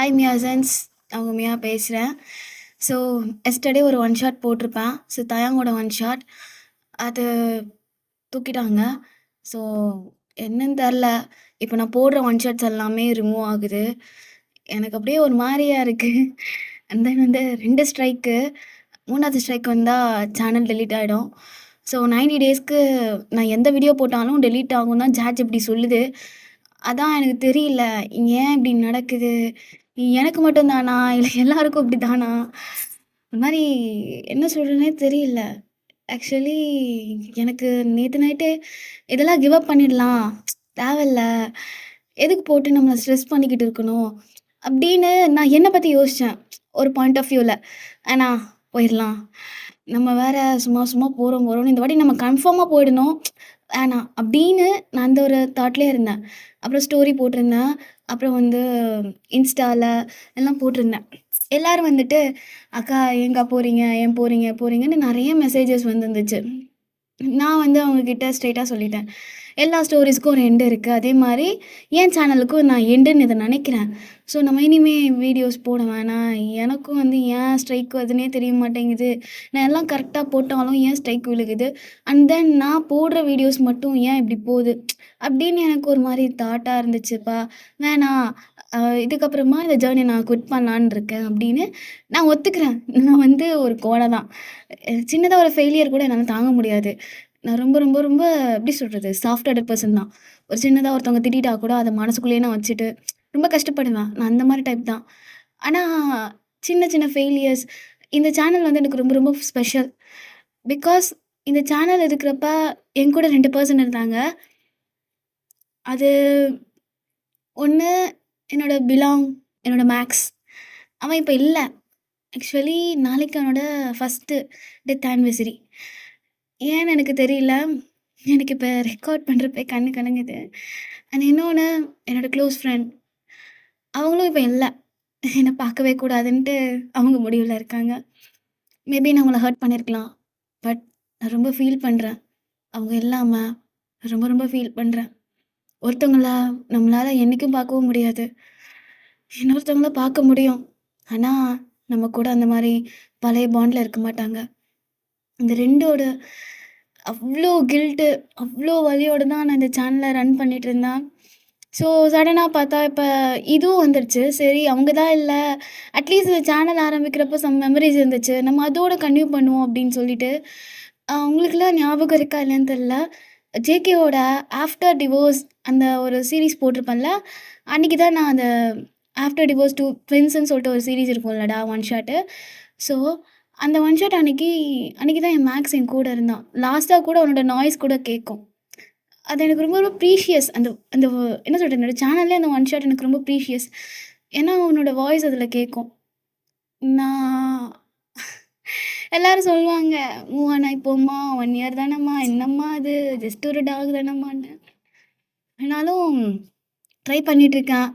Hi மியாசன்ஸ், நான் உங்க மியா பேசுகிறேன். ஸோ எஸ்டர்டே ஒரு ஒன் ஷாட் போட்டிருப்பேன். ஸோ தயாங்கோட ஒன் ஷாட் அது தூக்கிட்டாங்க. ஸோ என்னன்னு தெரில. இப்போ நான் போடுற ஒன் ஷாட்ஸ் எல்லாமே ரிமூவ் ஆகுது. எனக்கு அப்படியே ஒரு மாதிரியா இருக்குது. அண்ட் தென் வந்து 2 ஸ்ட்ரைக்கு, 3வது ஸ்ட்ரைக் வந்தால் சேனல் டெலீட் ஆகிடும். ஸோ 90 டேஸ்க்கு நான் எந்த வீடியோ போட்டாலும் டெலீட் ஆகும் தான் சாட் இப்படி சொல்லுது. அதான் எனக்கு தெரியல, ஏன் இப்படி நடக்குது? எனக்கு மட்டும் தானா? இல்ல எல்லாருக்கும் இப்படி தானா? ஒரு மாரி என்ன சொல்றதுன்னே தெரியல. ஆக்சுவலி எனக்கு நேத்து நைட்டே இதெல்லாம் கிவ் அப் பண்ணிடலாம். தேவையில்ல. எதுக்கு போட்டு நம்மள ஸ்ட்ரெஸ் பண்ணிக்கிட்டு இருக்கணும்? அப்படின்னு நான் என்ன பத்தி யோசிச்சேன். ஒரு பாயிண்ட் ஆஃப் வியூல. ஆனா போயிரலாம். நம்ம வேற சும்மா சும்மா போறோம்ன்னு இந்த வாட்டி நம்ம கன்ஃபார்மா போயிடணும். வேணாம் அப்படின்னு நான் அந்த ஒரு தாட்லயே இருந்தேன். அப்புறம் ஸ்டோரி போட்டிருந்தேன். அப்புறம் வந்து இன்ஸ்டால எல்லாம் போட்டிருந்தேன். எல்லாரும் வந்துட்டு, "அக்கா ஏன்க்கா போறீங்க? ஏன் போறீங்க? போறீங்கன்னு" நெறைய மெசேஜஸ் வந்துருந்துச்சு. நான் வந்து அவங்க கிட்ட ஸ்ட்ரெயிட்டா சொல்லிட்டேன். எல்லா ஸ்டோரீஸ்க்கும் ஒரு எண்ட் இருக்கு. அதே மாரி என் சேனலுக்கும் நான் எண்டுன்னு இத நெனைக்கிறேன். ஸோ நம்ம இனிமே வீடியோஸ் போட வேணாம். எனக்கும் வந்து ஏன் ஸ்ட்ரைக் வருதுன்னே தெரிய மாட்டேங்குது. நான் எல்லாம் கரெக்ட்டா போட்டாலும் ஏன் ஸ்ட்ரைக் விழுகுது? அண்ட் தென் நான் போடுற வீடியோஸ் மட்டும் ஏன் இப்படி போகுது? அப்படின்னு எனக்கு ஒரு மாரி தாட்டா இருந்துச்சுப்பா. வேணாம். இதுக்கப்புறமா இந்த ஜர்னிய நான் குவிட் பண்ணலான்னு இருக்கேன் அப்படின்னு நான் ஒத்துக்கிறேன். நான் வந்து ஒரு கோழை தான். சின்னதா ஒரு ஃபெயிலியர் கூட என்னால தாங்க முடியாது. நான் ரொம்ப ரொம்ப ரொம்ப எப்படி சொல்றது? சாஃப்ட் ஹார்ட்டட் பெர்சன் தான். ஒரு சின்னதா ஒருத்தவங்க திட்டிட்டா கூட அத மனசுக்குள்ளேயே நான் வச்சுட்டு ரொம்ப கஷ்டப்படுவேன். நான் அந்த மாரி டைப் தான். ஆனா சின்ன சின்ன ஃபெயிலியர்ஸ் இந்த சேனல் வந்து எனக்கு ரொம்ப ரொம்ப ஸ்பெஷல். பிகாஸ் இந்த சேனல் இருக்கிறப்ப என் கூட 2 பெர்சன் இருந்தாங்க. அது ஒண்ணு என்னோட பிலாங், என்னோட மேக்ஸ். அவன் இப்ப இல்ல. ஆக்சுவலி நாளைக்கு அவனோட ஃபர்ஸ்ட்டு டெத் ஆனிவர்சரி. ஏன்னு எனக்கு தெரியல. எனக்கு இப்ப ரெக்கார்ட் பண்றப்பயே கண்ணு கலங்குது. அண்ட் இன்னொன்னு என்னோட க்ளோஸ் ஃப்ரெண்ட். அவங்களும் இப்ப இல்ல. என்ன பார்க்கவே கூடாதுன்ட்டு அவங்க முடிவுல இருக்காங்க. மேபி நான் அவங்கள ஹர்ட் பண்ணியிருக்கலாம். பட் நான் ரொம்ப ஃபீல் பண்றேன். அவங்க இல்லாம ரொம்ப ரொம்ப ஃபீல் பண்றேன். ஒருத்தவங்கள நம்மளால என்னைக்கும் பார்க்கவும் முடியாது. இன்னொருத்தவங்கள பார்க்க முடியும். ஆனா, நம்ம கூட அந்த மாரி பழைய பாண்ட்ல இருக்க மாட்டாங்க. இந்த 2ஓட அவ்ளோ கில்ட்டு, அவ்ளோ வலியோட தான் நான் இந்த சேனல ரன் பண்ணிட்டுருந்தேன். ஸோ, சடனா பார்த்தா இப்ப இதுவும் வந்துருச்சு. சரி அவங்க தான் இல்ல. அட்லீஸ்ட் இந்த சேனல் ஆரம்பிக்கிறப்போ சம் மெமரீஸ் இருந்துச்சு. நம்ம அதோட கன்டின்யூ பண்ணுவோம் அப்படின்னு சொல்லிட்டு, உங்களுக்கெல்லாம் ஞாபகம் இருக்கா இல்லையான்னு தெரியல. ஜேகேவோட ஆஃப்டர் டிவோர்ஸ் அந்த ஒரு சீரிஸ் போட்டிருப்பேன்ல, அன்னைக்கு தான் நான் அந்த ஆஃப்டர் டிவோர்ஸ் 2 ட்வின்ஸ்ன்னு சொல்லிட்டு ஒரு சீரிஸ் இருக்கும்லடா ஒன் ஷாட்டு. ஸோ, அந்த ஒன் ஷாட் அன்னைக்கு அன்னைக்கு தான் என் மேக்ஸ் என் கூட இருந்தான். லாஸ்ட்டா கூட அவனோட நாய்ஸ் கூட கேட்கும். அது எனக்கு ரொம்ப ரொம்ப ப்ரீஷியஸ். அந்த அந்த என்ன சொல்றது? என்னோட சேனல்லே அந்த ஒன் ஷாட் எனக்கு ரொம்ப ப்ரீஷியஸ். ஏன்னா, அவனோட வாய்ஸ் அதில கேட்கும். நான் எல்லாரும் சொல்லுவாங்க, "மூவ் ஆன் ஆயிப்போம்மா, 1 இயர் தானம்மா, என்னம்மா அது? ஜஸ்ட் ஒரு டாக் தானம்மான்னு." ஆனாலும் ட்ரை பண்ணிட்டுருக்கேன்.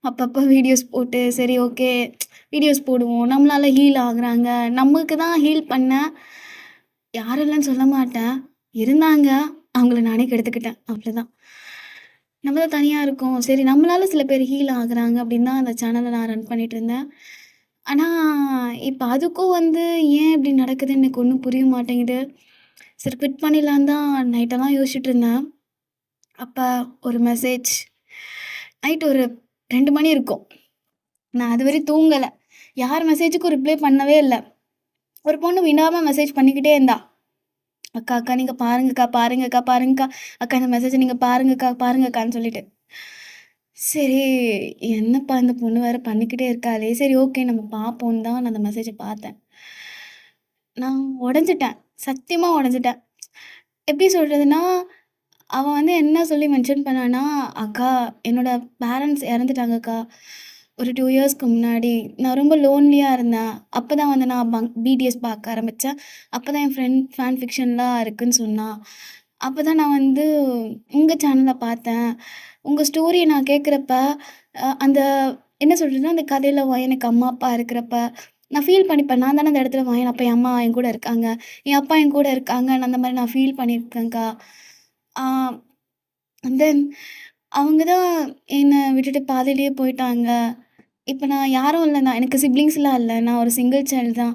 அப்பப்போ வீடியோஸ் போட்டு, சரி ஓகே வீடியோஸ் போடுவோம். நம்மளால ஹீல் ஆகுறாங்க. நமக்கு தான் ஹீல் பண்ணேன். யாரும் இல்லன்னு சொல்ல மாட்டேன். இருந்தாங்க. அவங்கள நானே கெடுத்துக்கிட்டேன். அவ்வளோதான். நம்ம தான் தனியா இருக்கோம். சரி நம்மளால சில பேர் ஹீல் ஆகுறாங்க அப்படின்னு தான் அந்த சேனல நான் ரன் பண்ணிட்டுருந்தேன். ஆனா, இப்ப அதுக்கும் வந்து ஏன் இப்படி நடக்குதுன்னு எனக்கு ஒண்ணும் புரிய மாட்டேங்குது. சரி குவிட் பண்ணிடலான்னு தான் நைட்டெல்லாம் யோசிச்சுட்டு இருந்தேன். அப்ப ஒரு மெசேஜ். நைட் ஒரு 2 மணி இருக்கும். நான் அதுவரை தூங்கல. யார் மெசேஜுக்கும் ரிப்ளை பண்ணவே இல்ல. ஒரு பொண்ணு விடாம மெசேஜ் பண்ணிக்கிட்டே இருந்தா. "அக்கா, அக்கா நீங்க பாருங்கக்கா, பாருங்கக்கா, பாருங்கக்கா. அக்கா இந்த மெசேஜ நீங்க பாருங்கக்கா, பாருங்கக்கான்னு" சொல்லிட்டு. சரி, என்னப்பா இந்த பொண்ணு வேற பண்ணிக்கிட்டே இருக்காளே! சரி ஓகே நம்ம பார்ப்போன்னு தான் நான் அந்த மெசேஜ பார்த்தேன். நான் உடைஞ்சுட்டேன். சத்தியமா உடைஞ்சுட்டேன். எப்படி சொல்றதுன்னா, அவ வந்து என்ன சொல்லி மென்ஷன் பண்ணான்னா, "அக்கா என்னோட பேரண்ட்ஸ் இறந்துட்டாங்கக்கா. ஒரு 2 இயர்ஸ்க்கு முன்னாடி. நான் ரொம்ப லோன்லியா இருந்தேன். அப்பதான் வந்து நான் பிடிஎஸ் பார்க்க ஆரம்பிச்சேன். அப்பதான் என் ஃப்ரெண்ட் ஃபேன் ஃபிக்ஷன்லாம் இருக்குன்னு சொன்னா. அப்பதான் நான் வந்து உங்க சேனல பார்த்தேன். உங்க ஸ்டோரிய நான் கேட்குறப்ப, அந்த என்ன சொல்றதுன்னா, அந்த கதையில எனக்கு அம்மா, அப்பா இருக்கிறப்ப, நான் ஃபீல் பண்ணிப்பேன். நான் தானே அந்த இடத்துல அப்ப என் அம்மா என் கூட இருக்காங்க. என் அப்பா என் கூட இருக்காங்கன்னு அந்த மாரி நான் ஃபீல் பண்ணியிருக்கேன்க்கா. ஆ அண்ட் தென் அவங்க தான் என்ன விட்டுட்டு பாதியிலேயே போயிட்டாங்க. இப்ப நான் யாரும் இல்ல. எனக்கு சிப்லிங்ஸ்லாம் இல்ல. நான் ஒரு சிங்கிள் சைல்டு தான்.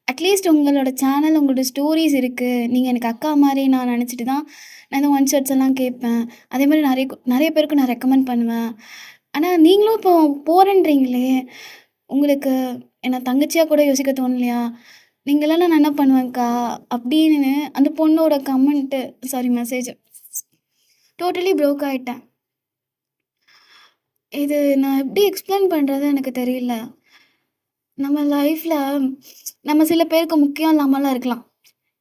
அட்லீஸ்ட் உங்களோட சேனல், உங்களோட ஸ்டோரீஸ் இருக்கு. நீங்க எனக்கு அக்கா மாரி நான் நெனச்சுட்டு தான், நான் இந்த ஒன் ஷாட்ஸ் எல்லாம் கேட்பேன். அதேமாரி நெறைய பேருக்கு நான் ரெக்கமெண்ட் பண்ணுவேன். ஆனா நீங்களும் இப்போ போறேன்றீங்களே! உங்களுக்கு என்ன தங்கச்சியா கூட யோசிக்க தோணலையா? நீங்க இல்லன்னா நான் என்ன பண்ணுவேன்க்கா? அப்படின்னு அந்த பொண்ணோட comment sorry message totally broke ஆயிட்டேன். இது நான் எப்படி எக்ஸ்பிளைன் பண்றது எனக்கு தெரியல. நம்ம லைஃப்ல நம்ம சில பேருக்கு முக்கியம் இல்லாமலாம் இருக்கலாம்.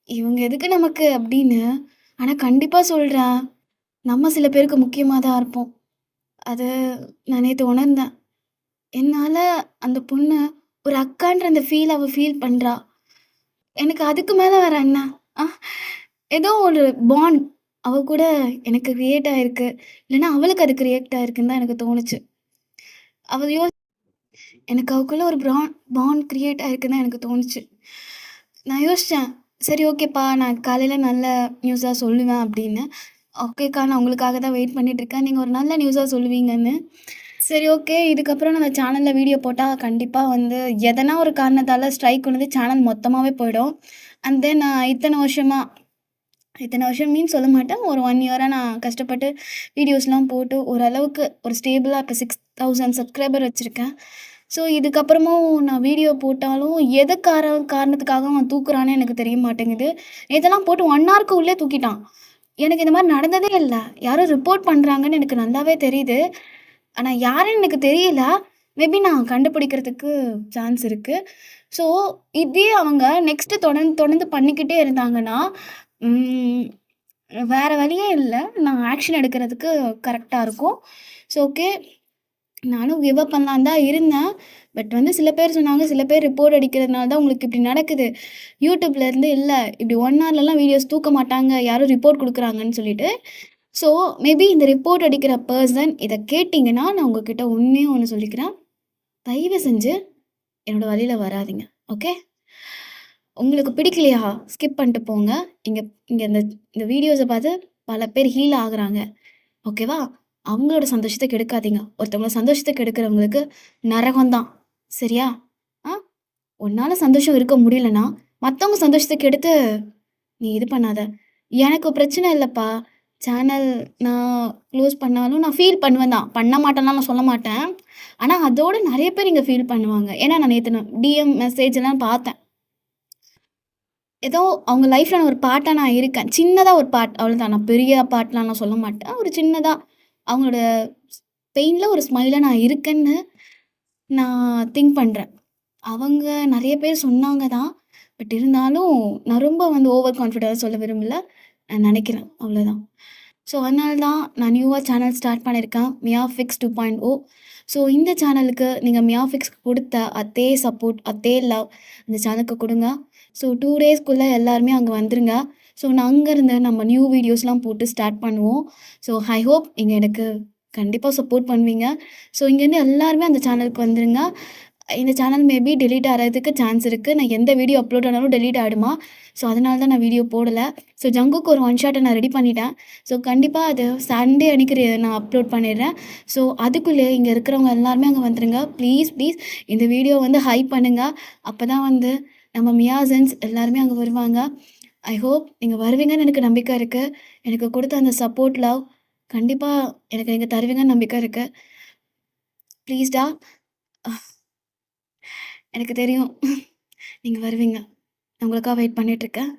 இவங்க எதுக்கு நமக்கு அப்படின்னு. ஆனா கண்டிப்பா சொல்றேன், நம்ம சில பேருக்கு முக்கியமா தான் இருப்போம். அது நான் நேத்து உணர்ந்தேன். என்னால அந்த பொண்ணு ஒரு அக்கான்ற அந்த ஃபீல் அவ ஃபீல் பண்றா. எனக்கு அதுக்கு மேல வேற என்ன? அ ஏதோ ஒரு பாண்ட் அவ கூட எனக்கு கிரியேட் ஆயிருக்கு. இல்லன்னா அவளுக்கு அது கிரியேட் ஆயிருக்குன்னு தான் எனக்கு தோணுச்சு. அவ எனக்கு அவக்குள்ள ஒரு பாண்ட் கிரியேட் ஆயிருக்குன்னு தான் எனக்கு தோணுச்சு. நான் யோசிச்சேன், சரி ஓகேப்பா, நான் காலையில நல்ல நியூஸா சொல்லுவேன் அப்படின்னு. ஓகேக்கா, நான் உங்களுக்காக தான் வெயிட் பண்ணிட்டுருக்கேன். நீங்க ஒரு நல்ல நியூஸா சொல்லுவீங்கன்னு. சரி ஓகே, இதுக்கப்புறம் நம்ம சேனல்ல வீடியோ போட்டா கண்டிப்பா வந்து எதனா ஒரு காரணத்தால ஸ்ட்ரைக் விழுந்து சேனல் மொத்தமாவே போயிடும். அண்ட் தென் இத்தன வருஷம் மீன் சொல்ல மாட்டேன். ஒரு 1 இயரா நான் கஷ்டப்பட்டு வீடியோஸ்லாம் போட்டு ஓரளவுக்கு ஒரு ஸ்டேபிளா இப்ப 6000 சப்ஸ்கிரைபர் வச்சிருக்கேன். ஸோ, இதுக்கப்புறமும் நான் வீடியோ போட்டாலும் எது காரணத்துக்காக அவன் தூக்குறான்னு எனக்கு தெரிய மாட்டேங்குது. நேத்தெல்லாம் போட்டு 1 ஹார்க்கு உள்ளே தூக்கிட்டான். எனக்கு இந்த மாரி நடந்ததே இல்ல. யாரோ ரிப்போர்ட் பண்றாங்கன்னு எனக்கு நல்லாவே தெரியுது. ஆனா யாருன்னு எனக்கு தெரியல. மேபி நான் கண்டுபிடிக்கிறதுக்கு சான்ஸ் இருக்கு. ஸோ, இதே அவங்க நெக்ஸ்ட்டு தொடர்ந்து தொடர்ந்து பண்ணிக்கிட்டே இருந்தாங்கன்னா, ம் வேற வழியே இல்ல. நான் ஆக்ஷன் எடுக்கிறதுக்கு கரெக்ட்டா இருக்கும். So, okay. நானும் கிவ் அப் பண்ணலான்னு தான் இருந்தேன். பட் வந்து சில பேர் சொன்னாங்க, சில பேர் ரிப்போர்ட் அடிக்கிறதுனால தான் உங்களுக்கு இப்படி நடக்குது. யூடியூப்லேருந்து இல்ல இப்படி 1 ஹார்லலாம் வீடியோஸ் தூக்க மாட்டாங்க. யாரும் ரிப்போர்ட் குடுக்குறாங்கன்னு சொல்லிட்டு. ஸோ, மேபி இந்த ரிப்போர்ட் அடிக்கிற பெர்சன் இத கேட்டீங்கன்னா, நான் உங்ககிட்ட ஒண்ணே ஒண்ணு சொல்லிக்கிறேன். தயவு செஞ்சு என்னோட வழியில வராதீங்க. ஓகே? உங்களுக்கு பிடிக்கலையா? ஸ்கிப் பண்ணிட்டு போங்க. இங்க இங்க இந்த இந்த வீடியோஸ பார்த்து பல பேர் ஹீல் ஆகுறாங்க. ஓகேவா? அவங்களோட சந்தோஷத்த கெடுக்காதீங்க. ஒருத்தவங்கள சந்தோஷத்த கெடுக்கிறவங்களுக்கு நரகம் தான். சரியா? ஆ? உன்னால சந்தோஷம் இருக்க முடியலன்னா, மத்தவங்க சந்தோஷத்த கெடுத்து நீ இது பண்ணாத. எனக்கு பிரச்சனை இல்லப்பா. சேனல் நான் க்ளோஸ் பண்ணாலும் நான் ஃபீல் பண்ணுவேன் தான். பண்ண மாட்டேன்லாம் நான் சொல்ல மாட்டேன். ஆனா, அதோட நெறைய பேர் இங்க ஃபீல் பண்ணுவாங்க. ஏன்னா, நான் நேத்து டிஎம் மெசேஜ்லாம் பார்த்தேன். ஏதோ அவங்க லைஃப்ல நான் ஒரு பார்ட்டா நான் இருக்கேன். சின்னதா ஒரு பார்ட் அவ்வளோதான். நான் பெரிய பார்ட்லாம் நான் சொல்ல மாட்டேன். ஒரு சின்னதா அவங்களோட பெயின்ல ஒரு ஸ்மைலா நான் இருக்கேன்னு நான் திங்க் பண்றேன். அவங்க நெறைய பேர் சொன்னாங்க தான். பட் இருந்தாலும் நான் ரொம்ப வந்து ஓவர் கான்ஃபிடென்ட்டா சொல்ல விரும்பல. நான் நெனைக்கிறேன். அவ்வளோதான். ஸோ, அதனால தான் நான் நியூவா சேனல் ஸ்டார்ட் பண்ணியிருக்கேன். மியாஃபிக்ஸ் 2.0. ஸோ, இந்த சேனலுக்கு நீங்க மியாஃபிக்ஸ்க்கு குடுத்த அதே சப்போர்ட், அதே லவ் இந்த சேனலுக்கு குடுங்க. ஸோ, 2 டேஸ்க்குள்ள எல்லாருமே அங்க வந்துருங்க. ஸோ, நான் அங்கருந்து நம்ம நியூ வீடியோஸ்லாம் போட்டு ஸ்டார்ட் பண்ணுவோம். ஸோ, ஐ ஹோப் நீங்க எனக்கு கண்டிப்பா சப்போர்ட் பண்ணுவீங்க. ஸோ, இங்கேருந்து எல்லாருமே அந்த சேனலுக்கு வந்துருங்க. இந்த சேனல் மேபி டெலீட் ஆறதுக்கு சான்ஸ் இருக்கு. நான் எந்த வீடியோ அப்லோட் ஆனாலும் டெலீட் ஆயிடுமா? ஸோ, அதனால தான் நான் வீடியோ போடல. ஸோ, ஜங்குக்கு ஒரு ஒன் ஷாட்ட நான் ரெடி பண்ணிட்டேன். ஸோ, கண்டிப்பா அது சண்டே அன்னைக்கு நான் அப்லோட் பண்ணிடுறேன். ஸோ, அதுக்குள்ளே இங்க இருக்கிறவங்க எல்லாருமே அங்க வந்துருங்க. ப்ளீஸ், ப்ளீஸ் இந்த வீடியோ வந்து ஹைப் பண்ணுங்க. அப்பதான் வந்து நம்ம மியாசன்ஸ் எல்லாருமே அங்க வருவாங்க. ஐ ஹோப் நீங்க வருவீங்கன்னு எனக்கு நம்பிக்கை இருக்கு. எனக்கு குடுத்த அந்த சப்போர்ட், லவ் கண்டிப்பா எனக்கு நீங்க தருவீங்கன்னு நம்பிக்கை இருக்கு. ப்ளீஸ்டா எனக்கு தெரியும். நீங்க வருவீங்க. நான் உங்களுக்காக வெயிட் பண்ணிட்டுருக்கேன்.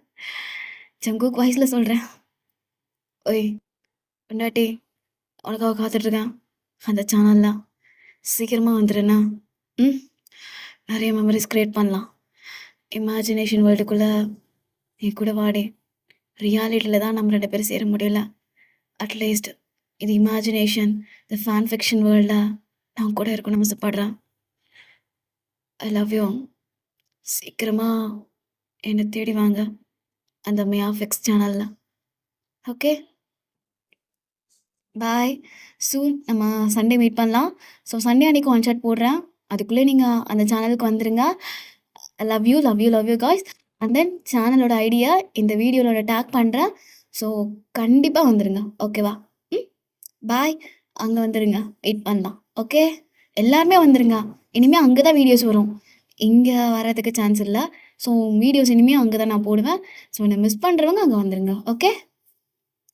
ஜங்குக் வாய்ஸ்ல சொல்றேன். "ஓய் பொண்டாட்டி, உனக்காக காத்துட்ருக்கேன். அந்த சேனல்ல. சீக்கிரமா வந்துரு என்ன? ம். நெறைய மெமரீஸ் கிரியேட் பண்ணலாம். இமேஜினேஷன் வேர்ல்டுக்குள்ள என் கூட வாடி. ரியாலிட்டில தான் நம்ம 2 பேரும் சேர முடியல. அட்லீஸ்ட் இது இமேஜினேஷன், இந்த ஃபேன் ஃபிக்ஷன் வேர்ல்ட்ல நான் உன் கூட இருக்கணும்னு ஆசைப்படுறேன். I love you. சீக்கிரமா என்ன தேடி வாங்க. அந்த மியாஃபிக்ஸ் சேனல்ல. ஓகே? பாய். சூன் நம்ம சண்டே மீட் பண்ணலாம். ஸோ, சண்டே அன்னைக்கு ஒன் ஷாட் போடுறேன். அதுக்குள்ளே நீங்க அந்த சேனலுக்கு வந்துருங்க. Love you, love you, love you guys. And then சேனலோட ஐடிய இந்த வீடியோல டேக் பண்றேன். ஸோ, கண்டிப்பா வந்துருங்க. ஓகேவா? ம். பாய். அங்க வந்துருங்க. வெயிட் பண்ணலாம். ஓகே? எல்லாருமே வந்துருங்க. இனிமே அங்க தான் வீடியோஸ் வரும். இங்க வரதுக்கு சான்ஸ் இல்ல. ஸோ வீடியோஸ் இனிமே அங்க தான் நான் போடுவேன். ஸோ என்ன மிஸ் பண்றவங்க அங்க வந்துருங்க. ஓகே?